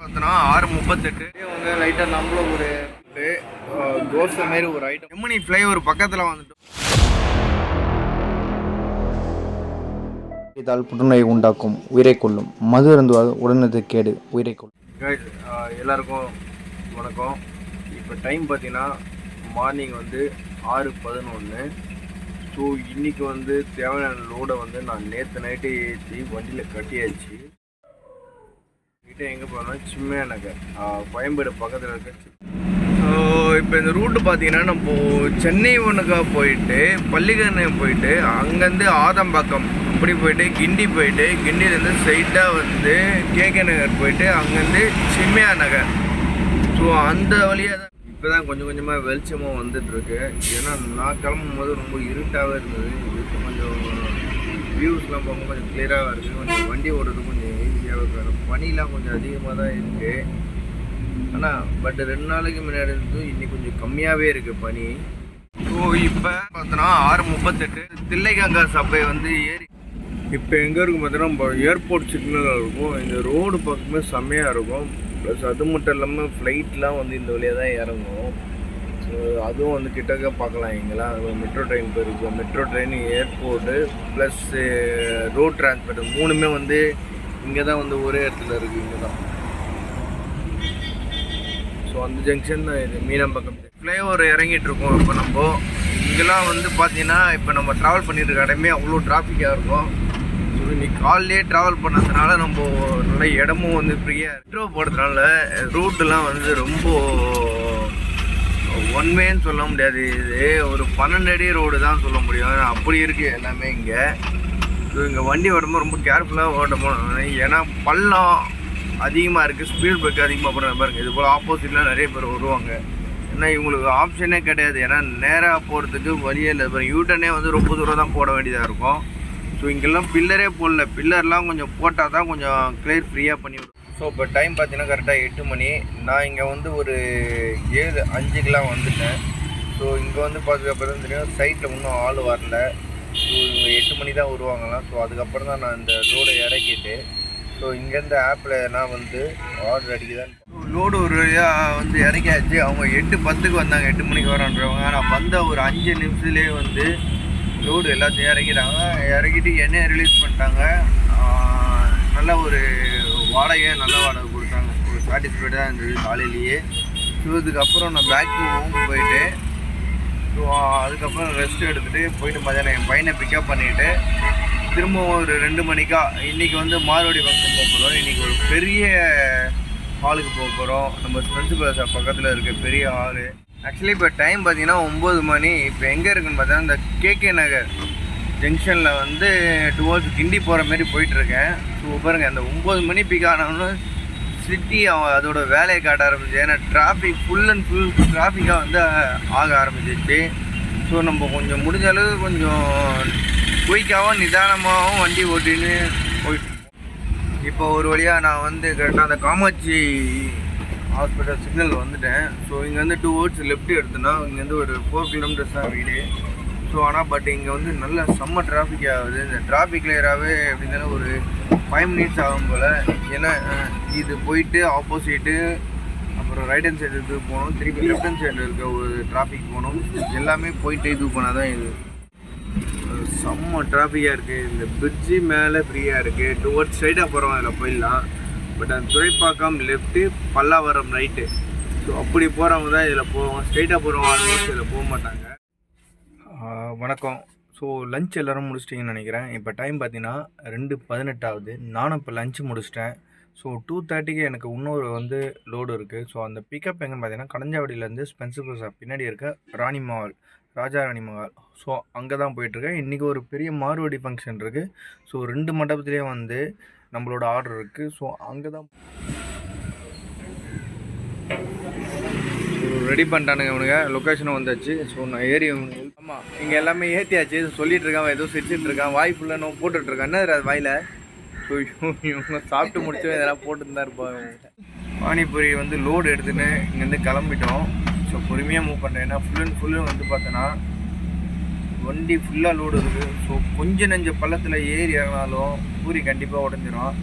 பார்த்தோன்னா 6:38 வந்து லைட்டாக நம்மளும் ஒரு தோசை மாரி ஒரு ஐட்டம் எம்முனி ஃப்ளைஓவர் பக்கத்தில் வந்துட்டோம். இதால் புற்றுநோயை உண்டாக்கும், உயிரை கொள்ளும். மது அருந்துவது உடனது கேடு, உயிரை கொள்ளும். எல்லாருக்கும் வணக்கம். இப்போ டைம் பார்த்தீங்கன்னா மார்னிங் வந்து 6:11. ஸோ இன்றைக்கி வந்து தேவையான லோடை வந்து நான் நேற்று நைட்டே ஏற்றி வண்டியில் கட்டியாச்சு. கிட்டே எங்கே போனோம்னா சிம்மையா நகர், கோயம்பேடு பக்கத்தில் இருக்க. ஸோ இப்போ இந்த ரூட்டு பார்த்தீங்கன்னா நம்ம சென்னை ஒன்றுக்கா போயிட்டு பள்ளிக்கரணை போயிட்டு அங்கேருந்து ஆதம்பாக்கம் அப்படி போயிட்டு கிண்டி போயிட்டு கிண்டிலேருந்து ஸ்ட்ரைட்டாக வந்து கேகே நகர் போயிட்டு அங்கேருந்து சிம்மையா நகர். ஸோ அந்த வழியாக தான் இப்போ தான் கொஞ்சம் கொஞ்சமாக வெளிச்சமாக வந்துட்டுருக்கு. ஏன்னா நான் கிளம்பும் போது ரொம்ப இருட்டாகவே இருந்தது. இப்போ கொஞ்சம் வியூஸ்லாம் பார்க்க கொஞ்சம் கிளியராக இருக்குது. கொஞ்சம் வண்டி ஓடுறது கொஞ்சம் ஈஸியாகவே இருக்கும். பனிலாம் கொஞ்சம் அதிகமாக தான் இருக்குது. ஆனால் பட் 2 நாளைக்கு முன்னாடி இருந்து இன்னைக்கு கொஞ்சம் கம்மியாகவே இருக்குது பனி. ஸோ இப்போ பார்த்தோன்னா 6:38 தில்லைகங்கா சபை வந்து ஏறி இப்போ எங்கே இருக்கும் பார்த்தோன்னா நம்ம ஏர்போர்ட் சிக்னலாக இருக்கும். இந்த ரோடு பக்கமே செம்மையாக இருக்கும். ப்ளஸ் அது மட்டும் இல்லாமல் ஃப்ளைட்லாம் வந்து இந்த வழியாக தான் இறங்கும். ஸோ அதுவும் வந்து கிட்டக்க பார்க்கலாம். இங்கெல்லாம் மெட்ரோ ட்ரெயின் போயிருக்கும். Metro train, airport plus road transport 3மே வந்து இங்கே தான் வந்து ஒரே இடத்துல இருக்குது. இங்கே தான். ஸோ அந்த ஜங்ஷன் தான் இது மீனம்பாக்கம் ஃப்ளைஓவர் இறங்கிட்டு இருக்கோம். இப்போ நம்ம இங்கெல்லாம் வந்து பார்த்தீங்கன்னா இப்போ நம்ம ட்ராவல் பண்ணிட்டு இருக்க இடமே அவ்வளோ டிராஃபிக்காக இருக்கும். ஸோ இன்னைக்கு காலையிலே ட்ராவல் பண்ணதுனால நம்ம நல்ல இடமும் வந்து ஃப்ரீயாக மெட்ரோ போடுறதுனால ரூட்டெலாம் வந்து ரொம்ப ஒன்வேன்னு சொல்ல முடியாது. இது ஒரு 12 அடி ரோடு தான் சொல்ல முடியும். அப்படி இருக்குது எல்லாமே இங்கே. ஸோ இங்கே வண்டி ஓடும்போது ரொம்ப கேர்ஃபுல்லாக ஓட்டணும். ஏன்னா பள்ளம் அதிகமாக இருக்குது, ஸ்பீட் பிரேக் அதிகமாக போடுற பாருங்க. இது போல் ஆப்போசிட்லாம் நிறைய பேர் வருவாங்க. ஏன்னா இவங்களுக்கு ஆப்ஷனே கிடையாது. ஏன்னா நேராக போகிறதுக்கு வழியே இல்லை. அப்புறம் யூட்டர்னே வந்து ரொம்ப தூரம் தான் போட வேண்டியதாக இருக்கும். ஸோ இங்கெல்லாம் பில்லரே போடல. பில்லர்லாம் கொஞ்சம் போட்டால் தான் கொஞ்சம் கிளியர் ஃப்ரீயாக பண்ணி விடும். ஸோ இப்போ டைம் பார்த்தீங்கன்னா கரெக்டாக 8 மணி. நான் இங்கே வந்து ஒரு 7:05 வந்துட்டேன். ஸோ இங்கே வந்து பார்த்ததுக்கப்புறம் தான் தெரியும் சைட்டில் இன்னும் ஆள் வரல. ஸோ இவங்க 8 மணி தான் வருவாங்களாம். ஸோ அதுக்கப்புறம் தான் நான் இந்த ரோடை இறக்கிட்டு ஸோ இங்கேருந்து ஆப்பில் நான் வந்து ஆர்டர் அடிக்குதான் லோடு ஒரு வழியாக வந்து இறக்கியாச்சு. அவங்க 8:10 வந்தாங்க, 8 மணிக்கு வரான்றவங்க. ஆனால் வந்த ஒரு 5 நிமிஷத்துலேயே வந்து லோடு எல்லாத்தையும் இறக்கிட்டாங்க. இறக்கிட்டு எண்ணெயை ரிலீஸ் பண்ணிட்டாங்க. நல்ல ஒரு வாடகை, நல்ல வாடகை கொடுத்தாங்க. ஒரு சாட்டிஸ்ஃபைடாக இருந்தது காலையிலேயே. ஸோ இதுக்கப்புறம் நான் பேக் டு ஹோம் போயிட்டு ஸோ அதுக்கப்புறம் ரெஸ்ட் எடுத்துகிட்டு போயிட்டு மதியானம் என் பையனை பிக்கப் பண்ணிவிட்டு திரும்பவும் ஒரு 2 மணிக்கா இன்றைக்கி வந்து மார்வாடி ஃபங்க்ஷன் போக போகிறோம். இன்றைக்கி ஒரு பெரிய ஹாலுக்கு போக போகிறோம். நம்ம ஸ்பென்சர் பிளாசா பக்கத்தில் இருக்க பெரிய ஹாலு. ஆக்சுவலி இப்போ டைம் பார்த்தீங்கன்னா 9 மணி. இப்போ எங்கே இருக்குன்னு பார்த்தீங்கன்னா இந்த கேகே நகர் ஜங்ஷனில் வந்து டுவர்ட்ஸ் கிண்டி போகிற மாதிரி போயிட்டுருக்கேன். ஸோ பாருங்கள், அந்த 9 மணி பிக் ஆனவொன்னு சிட்டி அதோட வேலையை காட்ட ஆரம்பிச்சு. ஏன்னா டிராஃபிக் ஃபுல் அண்ட் ஃபுல் டிராஃபிக்காக வந்து ஆக ஆரம்பிச்சிச்சு. ஸோ நம்ம கொஞ்சம் முடிஞ்ச அளவு கொஞ்சம் குயிக்காகவும் நிதானமாகவும் வண்டி ஓட்டின்னு போயிட்டு இப்போ ஒரு வழியாக நான் வந்து கரெக்டாக அந்த காமாட்சி ஹாஸ்பிட்டல் சிக்னல் வந்துட்டேன். ஸோ இங்கேருந்து 2 hours லெஃப்ட் எடுத்தோன்னா இங்கேருந்து ஒரு 4 கிலோமீட்டர்ஸ் தான் வீடு. ஸோ ஆனால் பட் இங்கே வந்து நல்ல செம்ம டிராஃபிக் ஆகுது. இந்த டிராஃபிக் கிளியராகவே எப்படின்னாலும் ஒரு 5 minutes ஆகும் போல். ஏன்னா இது போயிட்டு ஆப்போசிட்டு அப்புறம் ரைட் ஹேண்ட் சைடு இது போகணும், திருப்பி லெஃப்ட் ஹேண்ட் சைடில் இருக்க ஒரு டிராஃபிக் போகணும். எல்லாமே போயிட்டு இது போனால் தான் இது செம்ம டிராஃபிக்காக இருக்குது. இந்த பிரிட்ஜு மேலே ஃப்ரீயாக இருக்குது. டுவர்ட்ஸ் ஸ்ட்ரைட்டாக போகிறோம், அதில் போயிடலாம். பட் அந்த Thoraipakkam left, Pallavaram right. So அப்படி போகிறவங்க தான் இதில் போவாங்க. ஸ்ட்ரைட்டாக போகிறவங்க ஆல்மோஸ்ட் இதில் போக மாட்டாங்க. வணக்கம். ஸோ லஞ்ச் எல்லோரும் முடிச்சிட்டிங்கன்னு நினைக்கிறேன். இப்போ டைம் பார்த்தீங்கன்னா 2:18 ஆகுது. நானும் இப்போ லஞ்சு முடிச்சிட்டேன். ஸோ 2:30க்கு எனக்கு இன்னொரு வந்து லோடு இருக்குது. ஸோ அந்த பிக்கப் எங்கன்னு பார்த்தீங்கன்னா கடஞ்சாவடியிலேருந்து ஸ்பென்சர் பிளாசா பின்னாடி இருக்க ராணி மஹால், ராஜா ராணி மஹால். ஸோ அங்கே தான் போயிட்டுருக்கேன். இன்றைக்கி ஒரு பெரிய மார்வாடி ஃபங்க்ஷன் இருக்குது. ஸோ 2 மண்டபத்துலேயே வந்து நம்மளோட ஆர்டர் இருக்குது. ஸோ அங்கே தான் ரெடி பண்ணிட்டானுங்க இவனுங்க. லொக்கேஷனும் வந்தாச்சு. ஸோ நான் ஏறி ஆமாம் இங்கே எல்லாமே ஏற்றியாச்சு. சொல்லிகிட்டு இருக்கான், ஏதோ சிரிச்சிட்டு இருக்கான், வாய் ஃபுல்லாக நான் போட்டுட்ருக்கான். என்ன அது வாயில்? ஸோ இவங்க சாப்பிட்டு முடிச்சு இதெல்லாம் போட்டுன்னு தான் இருப்பாங்க. பானிபூரி வந்து லோடு எடுத்துன்னு இங்கேருந்து கிளம்பிட்டோம். ஸோ பொறுமையாக மூவ் பண்ணுறேன். ஏன்னா ஃபுல் அண்ட் ஃபுல்லு வந்து பார்த்தோன்னா வண்டி ஃபுல்லாக லோடு இருக்குது. ஸோ கொஞ்சம் நெஞ்ச பள்ளத்தில் ஏறி இறங்கினாலும் பூரி கண்டிப்பாக உடஞ்சிரும்.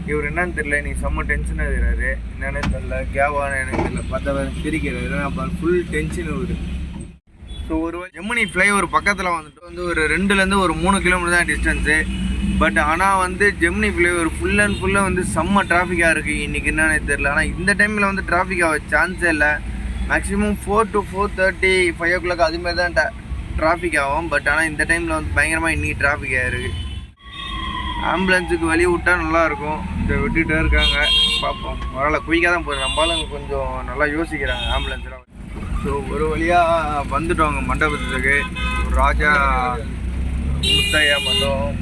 இவர் என்னன்னு தெரியல, நீ செம்ம டென்ஷன் ஆகுறாரு. என்னன்னு தெரியல, கேவான்னு எனக்கு தெரியல. பார்த்தா சிரிக்கிறாரு. அப்புறம் ஃபுல் டென்ஷன் வருது. ஸோ ஒரு ஜெமினி ஃப்ளைஓவர் பக்கத்தில் வந்துட்டு வந்து ஒரு 2லேருந்து ஒரு 3 கிலோமீட்டர் தான் டிஸ்டன்ஸு. பட் ஆனால் வந்து ஜெமினி ஃப்ளைஓவர் ஃபுல் அண்ட் ஃபுல்லாக வந்து செம்ம டிராஃபிக்காக இருக்குது இன்றைக்கி. என்னன்னு தெரியல. ஆனால் இந்த டைமில் வந்து டிராஃபிக் ஆக சான்ஸே இல்லை. மேக்ஸிமம் 4 to 4:30, 5 o'clock அதுமாரி தான் டிராஃபிக் ஆகும். பட் ஆனால் இந்த டைமில் வந்து பயங்கரமாக இன்றைக்கி டிராஃபிக் ஆகிருக்கு. ஆம்புலன்ஸுக்கு வழி விட்டால் நல்லாயிருக்கும். இதை விட்டுகிட்டே இருக்காங்க. பார்ப்போம். பரவாயில்ல, குயிக்காக தான் போகுது. நம்மளால கொஞ்சம் நல்லா யோசிக்கிறாங்க ஆம்புலன்ஸ்லாம். ஸோ ஒரு வழியாக வந்துட்டோங்க மண்டபத்துக்கு. ராஜா முத்தையா மண்டபம்.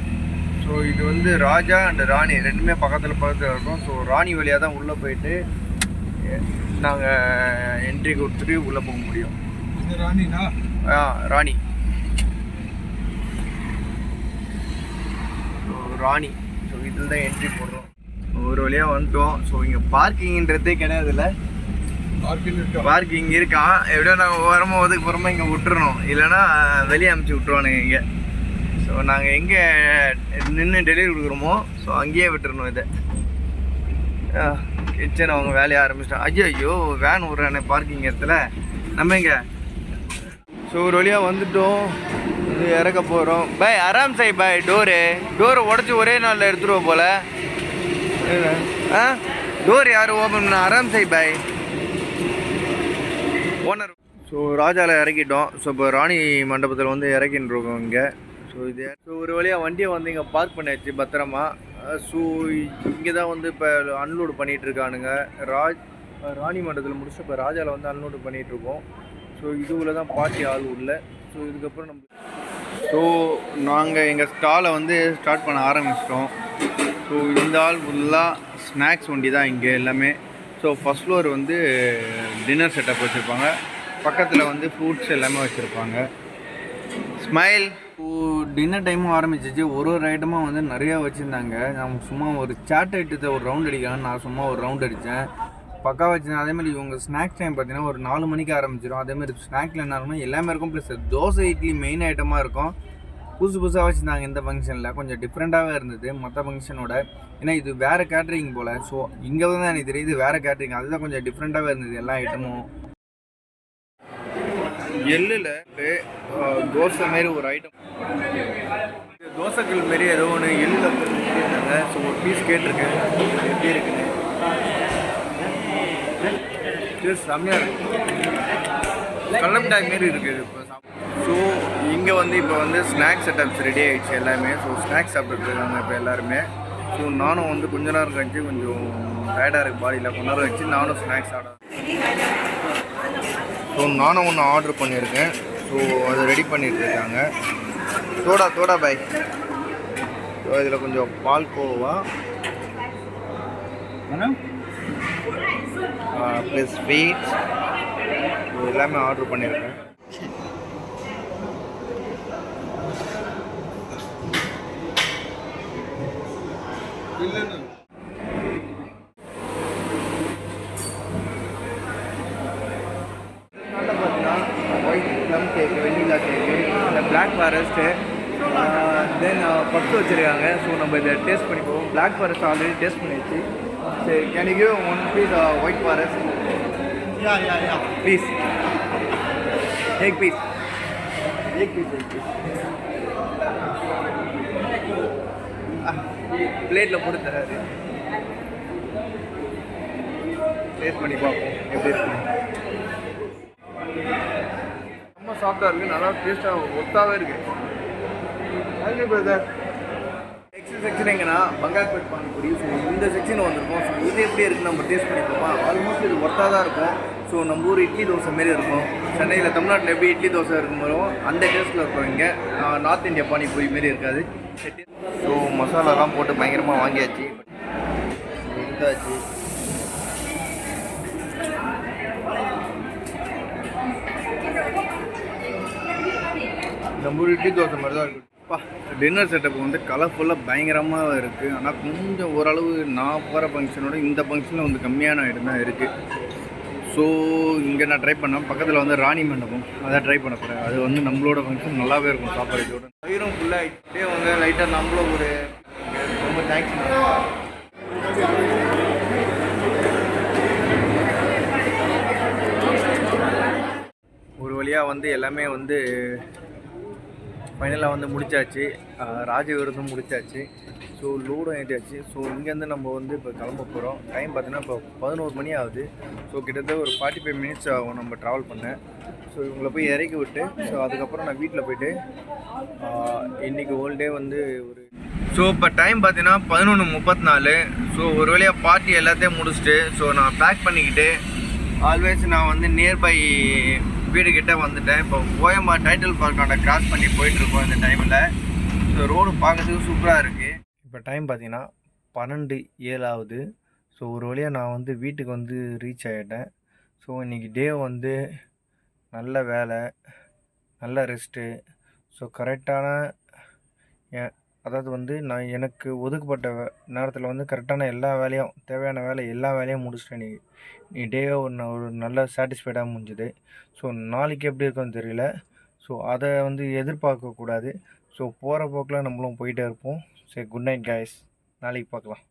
ஸோ இது வந்து ராஜா அண்ட் ராணி ரெண்டுமே பக்கத்தில் இருக்கும். ஸோ ராணி வழியாக தான் உள்ளே போயிட்டு நாங்கள் என்ட்ரி கொடுத்துட்டு உள்ளே போக முடியும். ராணினா ராணி. ஸோ ராணி. ஸோ இதில் தான் என்ட்ரி போடுறோம். ஒரு வழியாக வந்துட்டோம். ஸோ இங்கே பார்க்கிங்ன்றதே கிடையாதுல்ல. பார்க்கிங் இருக்கான். எப்படியோ நாங்கள் ஓரமாக ஒதுக்குப்புறமா இங்கே விட்டுறணும், இல்லைன்னா வெளியே அமுச்சு விட்ருவானுங்க இங்கே. ஸோ நாங்கள் எங்கே நின்று டெலிவரி கொடுக்குறோமோ ஸோ அங்கேயே விட்டுறணும். இதை கிச்சன் அவங்க வேலையை ஆரம்பிச்சிட்டாங்க. ஐயோ வேன் விட்றானே பார்க்கிங் இடத்துல. நம்ம எங்கே. ஸோ ஒரு வழியாக வந்துட்டோம். இது இறக்க போகிறோம். பாய் ஆராம் சாய் பாய். டோரை உடச்சி ஒரே நாளில் எடுத்துருவோம் போல். டோர் யார் ஓப்பன் பண்ண? ஆராம் சாய் பாய் ஓனர். ஸோ ராஜாவில் இறக்கிட்டோம். ஸோ இப்போ ராணி மண்டபத்தில் வந்து இறக்கின்றிருக்கோம் இங்கே. ஸோ ஒரு வழியாக வண்டியை வந்து இங்கே பார்க் பண்ணியாச்சு பத்திரமா. ஸோ இங்கே தான் வந்து இப்போ அன்லோடு பண்ணிகிட்ருக்கானுங்க. ராணி மண்டபத்தில் முடிச்சு இப்போ ராஜாவில் வந்து அன்லோடு பண்ணிகிட்ருக்கோம். ஸோ இதுவில் தான் பார்ட்டி ஆள் உள்ள. ஸோ இதுக்கப்புறம் ஸோ நாங்கள் எங்கள் ஸ்டாலை வந்து ஸ்டார்ட் பண்ண ஆரம்பிச்சிட்டோம். ஸோ இந்த ஆள் ஃபுல்லாக ஸ்நாக்ஸ் வண்டி தான் இங்கே எல்லாமே. ஸோ ஃபஸ்ட் ஃப்ளோர் வந்து டின்னர் செட்டப் வச்சுருப்பாங்க. பக்கத்தில் வந்து ஃப்ரூட்ஸ் எல்லாமே வச்சுருப்பாங்க. ஸ்மைல். டின்னர் டைமும் ஆரம்பிச்சிச்சு. ஒரு ஐட்டமாக வந்து நிறையா வச்சுருந்தாங்க. நான் சும்மா ஒரு சாட் ஐட்டத்தை ஒரு ரவுண்ட் அடிக்கலான்னு நான் சும்மா ஒரு ரவுண்ட் அடித்தேன். பக்கா வச்சுருந்தேன். அதேமாதிரி இவங்க ஸ்நாக்ஸ் டைம் பார்த்தீங்கன்னா ஒரு 4 மணிக்கு ஆரம்பிச்சிடும். அதேமாதிரி ஸ்நாக்ஸில் என்ன இருக்குன்னா எல்லாமே இருக்கும். ப்ளஸ் தோசை இட்லி மெயின் ஐட்டமாக இருக்கும். புதுசாக வச்சுருந்தாங்க இந்த ஃபங்க்ஷனில். கொஞ்சம் டிஃப்ரெண்ட்டாகவே இருந்தது மற்ற ஃபங்க்ஷனோட. ஏன்னா இது வேறு கேட்ரிங் போல். ஸோ இங்கே தான் எனக்கு தெரியுது வேறு கேட்ரிங். அதுதான் கொஞ்சம் டிஃப்ரெண்ட்டாகவே இருந்தது எல்லா ஐட்டமும். எள்ளில் தோசை மாரி ஒரு ஐட்டம், தோசைக்கல் மாரி ஏதோ ஒன்று எள்ளில் இருந்தாங்க. ஸோ ஒரு பீஸ் கேட்டிருக்கேன் எப்படி இருக்குன்னு. செம்மையாக இருக்குது. கல்லம் டாக் மாரி இருக்குது இப்போ. ஸோ இங்கே வந்து இப்போ வந்து ஸ்நாக்ஸ் செட்டப்ஸ் ரெடி ஆகிடுச்சு எல்லாமே. ஸோ ஸ்நாக்ஸ் சாப்பிட்டுருக்காங்க இப்போ எல்லாருமே. ஸோ நானும் வந்து கொஞ்ச நேரம் கழிச்சு கொஞ்சம் டயர்டாக இருக்குது பாடியில். கொஞ்ச நேரம் கழிச்சு நானும் ஸ்நாக்ஸ் ஸோ நானும் ஒன்று ஆர்டர் பண்ணியிருக்கேன். ஸோ அதை ரெடி பண்ணிட்டு இருக்காங்க. தோடா பாய். ஸோ இதில் கொஞ்சம் பால்கோவா ப்ளஸ் ஸ்வீட்ஸ் எல்லாமே ஆர்டர் பண்ணியிருக்கேன். பார்த்தீங்கன்னா ஒயிட் ப்ளம் கேக்கு, வெண்ணிலா கேக்கு, இந்த பிளாக் ஃபாரஸ்ட்டு, தென் பப்ஸ் வச்சுருக்காங்க. ஸோ நம்ம இதை டேஸ்ட் பண்ணி போவோம். பிளாக் ஃபாரஸ்ட் ஆல்ரெடி டேஸ்ட் பண்ணிடுச்சு. சரி, can you give 1 piece white forest? Please. Egg piece. பிளேட்டில் போட்டு தராரு. டேஸ்ட் பண்ணி பார்ப்போம் எப்படி இருக்கு. ரொம்ப சாஃப்டாக இருக்குது. நல்லா டேஸ்ட்டாக ஒத்தாகவே இருக்குது. Thank you brother. நெக்ஸ்ட் செக்ஷன் எங்கன்னா பங்காக்பேட் பானிபூரி. ஸோ இந்த செக்ஷன் வந்திருக்கோம். ஸோ இது எப்படி இருக்குன்னு நம்ம டேஸ்ட் பண்ணிப்போமா. ஆல்மோஸ்ட் இது ஒர்த்தாக தான் இருக்கும். ஸோ நம்ம ஊர் இட்லி தோசை மாரி இருக்கும். சென்னையில் தமிழ்நாட்டில் எப்படி இட்லி தோசை இருக்கும்போதோ அந்த டேஸ்ட்டில் இருக்கும். இங்கே நார்த் இந்தியா பானிபூரி மாரி இருக்காது. ஸோ மசாலாலாம் போட்டு பயங்கரமாக வாங்கியாச்சு. எடுத்தாச்சு. நம்ம ஊர் இட்லி தோசை மாதிரி தான் இருக்குது. டின்னர் செட்டப் வந்து கலர்ஃபுல்லாக பயங்கரமாக இருக்குது. ஆனால் கொஞ்சம் ஓரளவு நான் போகிற ஃபங்க்ஷனோட இந்த ஃபங்க்ஷனில் வந்து கம்மியான ஐட்டம் தான் இருக்குது. ஸோ இங்கே நான் ட்ரை பண்ணேன். பக்கத்தில் வந்து ராணி மண்டபம், அதை ட்ரை பண்ண போகிறேன். அது வந்து நம்மளோட ஃபங்க்ஷன் நல்லாவே இருக்கும். சாப்பாடு இதோட வயிறும் ஃபுல்லாக இப்படியே வந்து லைட்டாக நம்மளும் ஒரு ரொம்ப தேங்க்ஸ். வந்து எல்லாமே வந்து ஃபைனலாக வந்து முடிச்சாச்சு. ராஜவிரதம் முடிச்சாச்சு. ஸோ லோடும் ஏற்றியாச்சு. ஸோ இங்கேருந்து நம்ம வந்து இப்போ கிளம்ப போகிறோம். டைம் பார்த்தீங்கன்னா இப்போ 11 மணி ஆகுது. ஸோ கிட்டத்தட்ட ஒரு 45 மினிட்ஸ் ஆகும் நம்ம ட்ராவல் பண்ண. ஸோ இவங்களை போய் இறக்கி விட்டு ஸோ அதுக்கப்புறம் நான் வீட்டில் போய்ட்டு இன்றைக்கி ஹோல் டே வந்து ஒரு ஸோ இப்போ டைம் பார்த்தீங்கன்னா 11:34. ஸோ ஒரு வழியாக பார்ட்டி எல்லாத்தையும் முடிச்சுட்டு ஸோ நான் பேக் பண்ணிக்கிட்டு ஆல்வேஸ் நான் வந்து நியர்பை வீடு கிட்டே வந்துட்டேன். இப்போ கோயம்பா டைட்டில் பார்க்காண்ட கிராஸ் பண்ணி போயிட்டுருக்கோம் இந்த டைமில். ஸோ ரோடு பார்க்கறதுக்கு சூப்பராக இருக்குது. இப்போ டைம் பார்த்தீங்கன்னா 12:07 ஆகுது. ஸோ ஒரு வழியாக நான் வந்து வீட்டுக்கு வந்து ரீச் ஆகிட்டேன். ஸோ இன்றைக்கி டே வந்து நல்ல வேலை, நல்ல ரெஸ்ட்டு. ஸோ கரெக்டான அதாவது வந்து நான் எனக்கு ஒதுக்கப்பட்ட நேரத்தில் வந்து கரெக்டான எல்லா வேலையும் தேவையான வேலை எல்லா வேலையும் முடிச்சிட்டேன். நீ டேவே ஒரு நல்ல சாட்டிஸ்ஃபைடாக முடிஞ்சுது. ஸோ நாளைக்கு எப்படி இருக்குன்னு தெரியல. ஸோ அதை வந்து எதிர்பார்க்கக்கூடாது. ஸோ போகிற போக்கில் நம்மளும் போயிட்டே இருப்போம். சரி, குட் நைட் கைஸ். நாளைக்கு பார்க்கலாம்.